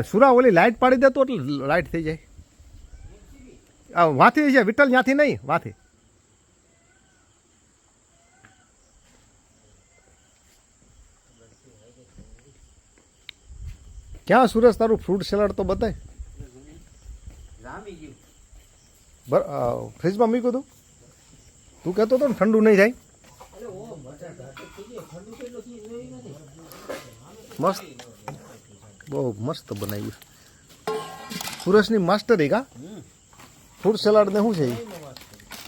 સુરા ઓલી લાઇટ પાડી દે તો એટલે લાઇટ થઈ જાય. વાથી છે વિઠ્ઠલ, ત્યાંથી નહીં, વાથી. ક્યાં સુરેશ તારું ફ્રૂટ સેલાડ તો બતાય. ફ્રીજમાં મૂક્યું તું, તું કહેતો હતો ને ઠંડુ નહીં જાય. મસ્ત, બહુ મસ્ત બનાવ્યું સુરેશની માસ્ટરી. કા ફ્રૂટ સલાડ ને શું છે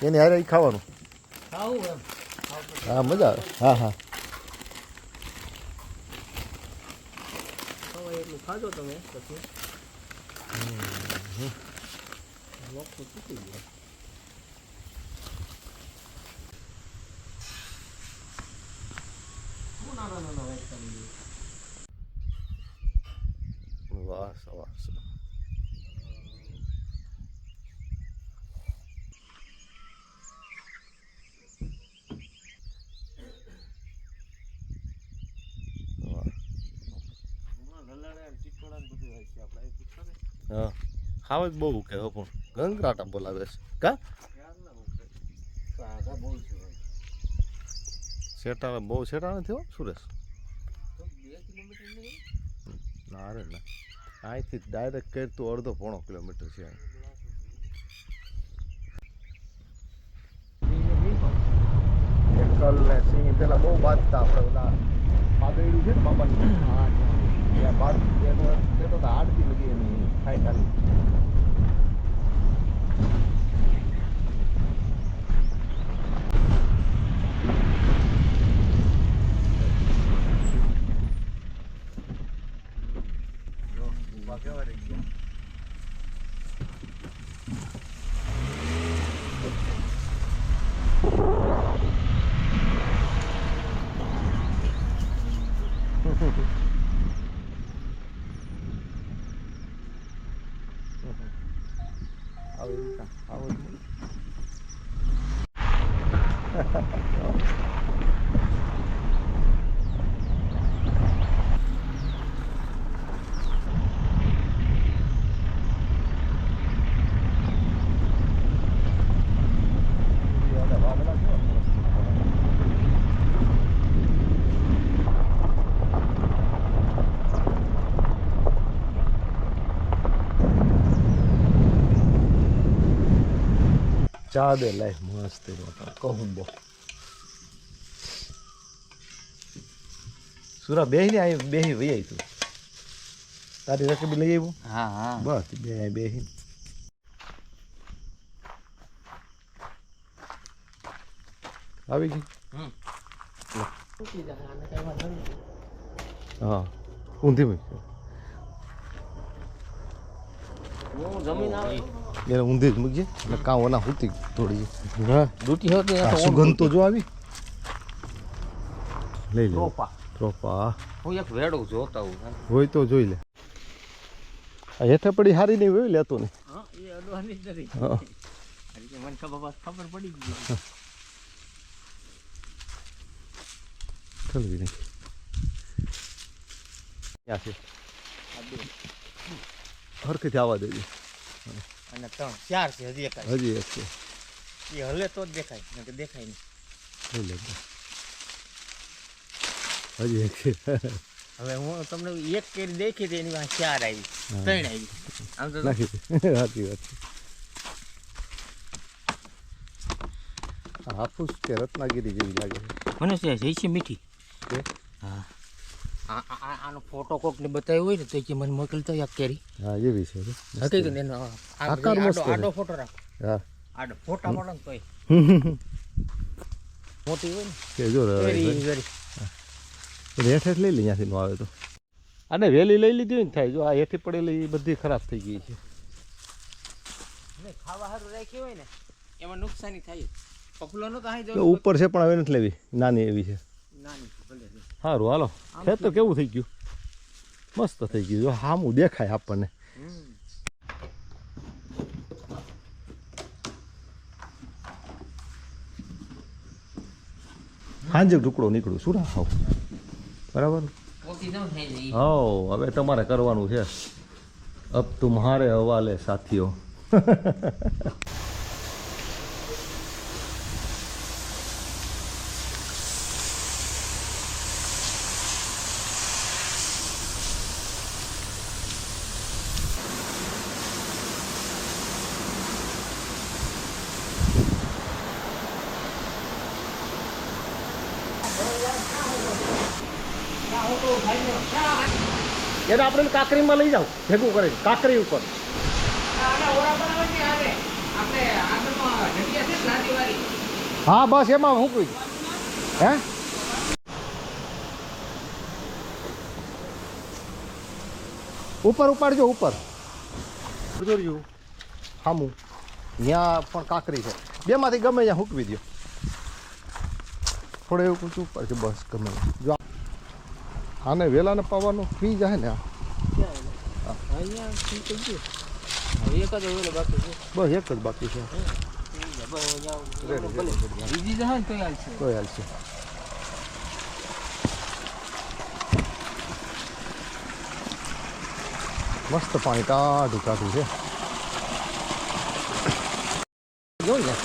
એની હારે ખાવાનું. હા મજા આવે. હા હા ખાજો તમે પછી વાહ સવાસ. હા ખાવ જ બહુ કે પણ ગંગરાટા બોલાવે છે. કા સેટા બહુ સેટા નથી હો સુરેશ. ના રે ના, અહીંથી ડાયરેક્ટ કરી તું 1.5 કિલોમીટર છે. એકલ ને સિંહ પેલા બહુ બાંધતા આપણે બધા પાદળ્યું છે ને બાબાની. ત્યાં બાદ તો આડતી લગી એની ખાઈ ખાલી. કેવા રહી ગયા. ચા દે લાઈફ મસ્ત કહું બો. સુરા બેહી ને આવી બેહી વહી આવી તું તારી રકબી લઈ આવ્યું. હા હા બસ બેહી આવી ગઈ. હા ઊંધી મૂકી એને ઊંધી જ મૂકજે એટલે કાં ઓના હુતી થોડી ડૂટી હોતી સુગંધ તો જો આવી. લઈ લે ટ્રોપા. હું એક વેડું જોતા હું હોય તો જોઈ લે. હેઠે પડી હારી નહીં હોય લેતો ને. એ અડવાની જ નથી. મને ખબર પડી ગઈ. ઠલવી નહીં ત્યાંથી હરખેથી આવવા દેજે. અને 3 4 છે હજી એક છે. એ હલે તો જ દેખાય ને કે દેખાય નહીં. લઈ લે હજી એક છે. હવે હું તમને એક કેરી દેખી હતી એની પાસે 4 આવી 3 આવી. આમ તો નાખી સાચી વાત છે. હાફૂસ કે રત્નાગીરી જેવી લાગે છે મને. જઈ છે મીઠી. હા આનો ફોટો કોકને બતાવ્યો હોય ને તો કે મને મોકલતો એક કેરી. હા એવી છે હકીકત એનો આકાર મસ્ત આડો ફોટો રાખો. હા આડો ફોટા પડે ને તોય મોટી હોય ને કે જો વેરી હેઠ લઈ લે ત્યાંથી નો આવે તો. અને વેલી લઈ લીધી હોય ને થાય. જો આ હેઠી પડેલી બધી ખરાબ થઈ ગઈ છે. ખાવા સારું રાખ્યું હોય ને એમાં નુકસાની થાય. પપલો નો તો ઉપર છે પણ હવે નથી લેવી, નાની એવી છે. નાની ભલે સારું હાલો. ખેતર તો કેવું થઈ ગયું, મસ્ત થઈ ગયું. જો સામું દેખાય આપણને. સાંજે ટુકડો નીકળું સુરા હાવ બરાબર. હવે તમારે કરવાનું છે. अब तुम्हारे हवाले साथियों. એને આપણે કાકરીમાં લઈ જાવ ભેગું કરે કાકરી ઉપર. હા બસ એમાં હું કહી હે ઉપર ઉપાડજો ઉપર જોડ્યું હામું ત્યાં પણ કાકરી છે બેમાંથી ગમે ત્યાં હૂકવી દો થોડું એવું કૂચું ઉપર છે બસ ગમે જો આને વેલાને પાવાનું પી જાય ને બસ એક જ બાકી છે કોઈ હાલ છે મસ્ત પાણી કાઢું કાઢું છે જોઈ ને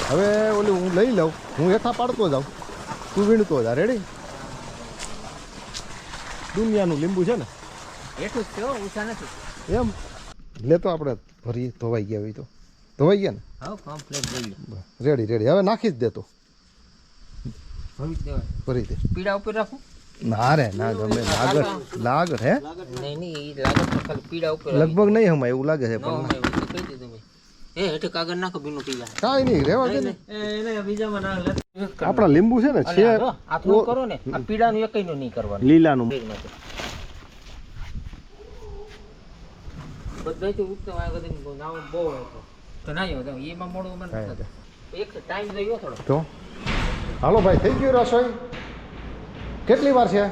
હવે ઓલું હું લઈ લઉં હું હેઠા પાડતો જાઉં તું વીણતો જા રેડી દુનિયાનું લીંબુ છે ને એટલું જ છે ઊંચા નથી એમ લેતો આપણે ભરી ધોવાઈ ગયા હોય તો ધોવાઈ ગયા ને હા કમ્પ્લીટ જોઈ રેડી રેડી હવે નાખી જ દેતો ભરી દે પીડા ઉપર રાખું ના રે ના ગમે લાગત હે નહીં નહીં લાગત તો ખાલી પીડા ઉપર લગભગ નહીં હમાય એવું લાગે છે પણ કહી દીધું મેં એ હેઠે કાગળ નાખો બીનું પીવા કાંઈ નહીં રેવા દે ને એને બીજામાં ના આપણા લીંબુ છે ને છે આટલું કરો ને આ પીડાનું એકઈનું નહીં કરવાનું લીલાનું બધા તો ઉગતો આ બધી નામ બહુ હતો તો ના આવ્યો એમાં મોડું મને એક ટાઈમ જોયો થોડો તો હાલો ભાઈ થઈ ગયું રસોઈ કેટલી વાર છે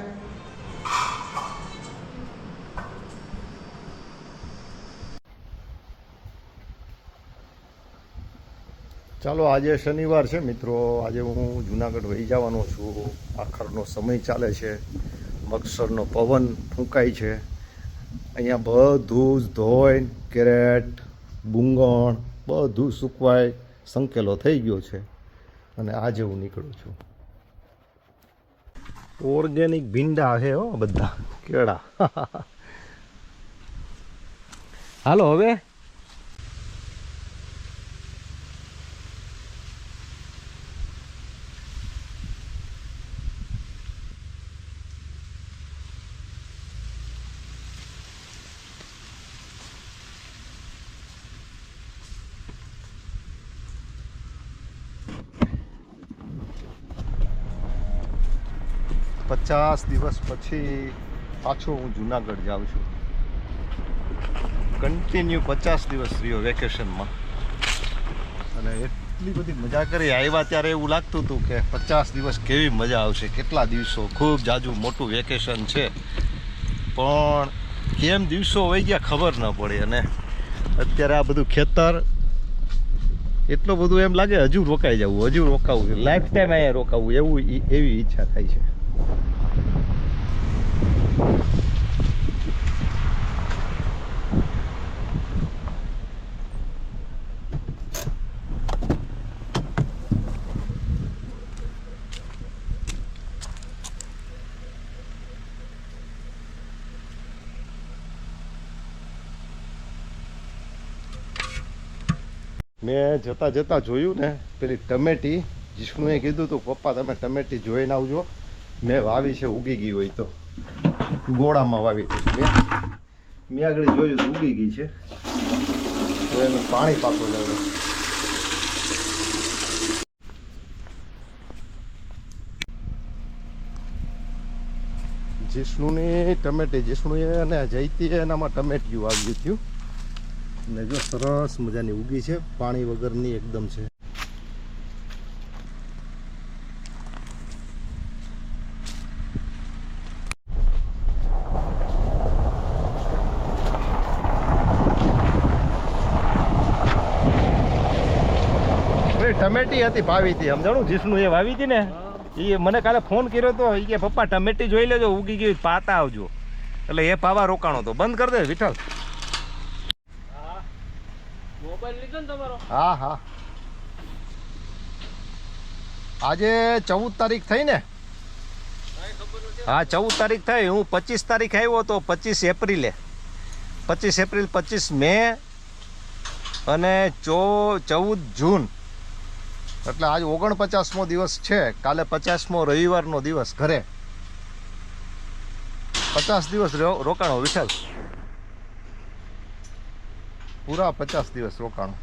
ચાલો આજે શનિવાર છે મિત્રો આજે હું જુનાગઢ વહી જવાનો છું આખરનો સમય ચાલે છે મગસરનો પવન ફૂંકાય છે અહીંયા બધું જ ધોઈ કેરેટ બુંગણ બધું સૂકવાય સંકેલો થઈ ગયો છે અને આજે હું નીકળું છું ઓર્ગેનિક ભીંડા છે હો બધા કેળા હાલો હવે પચાસ દિવસ પછી પાછો હું જુનાગઢ જાઉં છું કન્ટિન્યુ 50 દિવસ રહ્યો વેકેશનમાં અને એટલી બધી મજા કરી આવ્યા ત્યારે એવું લાગતું હતું કે 50 દિવસ કેવી મજા આવશે કેટલા દિવસો ખૂબ જાજુ મોટું વેકેશન છે પણ કેમ દિવસો વહી ગયા ખબર ન પડી અને અત્યારે આ બધું ખેતર એટલું બધું એમ લાગે હજુ રોકાઈ જવું હજુ રોકાવું લાઈફ ટાઈમ અહીંયા રોકાવું એવી ઈચ્છા થાય છે મેં જતાં જતાં જોયું ને પેલી ટમેટી જીષ્ણુએ કીધું હતું પપ્પા તમે ટમેટી જોઈને આવજો મેં વાવી છે ઉગી ગઈ હોય તો ગોળામાં વાવી હતી મેં આગળ જોયું તો ઉગી ગઈ છે તો એનું પાણી પાકું લાવ્યું જીષ્ણુની ટમેટી જીષ્ણુએ અને જયતીએ એનામાં ટમેટિયું આવ્યું થયું ને જો સરસ મજાની ઉગી છે પાણી વગરની એકદમ છે ટમેટી હતી ભાવી હતી સમજાણું જીષ્ણુ એ વાવી હતી ને એ મને કાલે ફોન કર્યો હતો એ કે પપ્પા ટમેટી જોઈ લેજો ઉગી ગઈ પાતા આવજો એટલે એ પાવા રોકાણો તો બંધ કરી દે વિઠ્ઠલ. મોબાઈલ લીધો ને તમારો? હા હા, આજે 14 તારીખ થઈ ને? હા 14 તારીખ થઈ. હું 25 તારીખ આવ્યો તો 25 એપ્રિલે, 25 એપ્રિલ, 25 મે અને 14 જૂન, એટલે આજ 49મો દિવસ છે. કાલે 50મો રવિવારનો દિવસ. ઘરે 50 દિવસ રોકાણો વિઠ્ઠલ, પૂરા 50 દિવસ રોકાણો.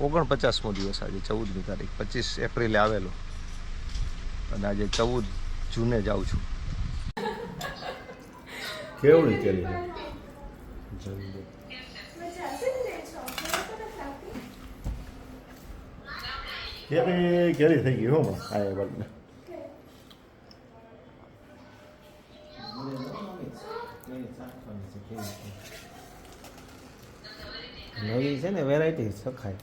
49મો દિવસ આજે, 14મી તારીખ, 25 એપ્રિલે આવેલો અને આજે 14 જૂને જાઉં છું. કેવડી કેરી કેરી કેરી થઈ ગઈ હો આ બળને. નવી છે ને વેરાયટી સખાય.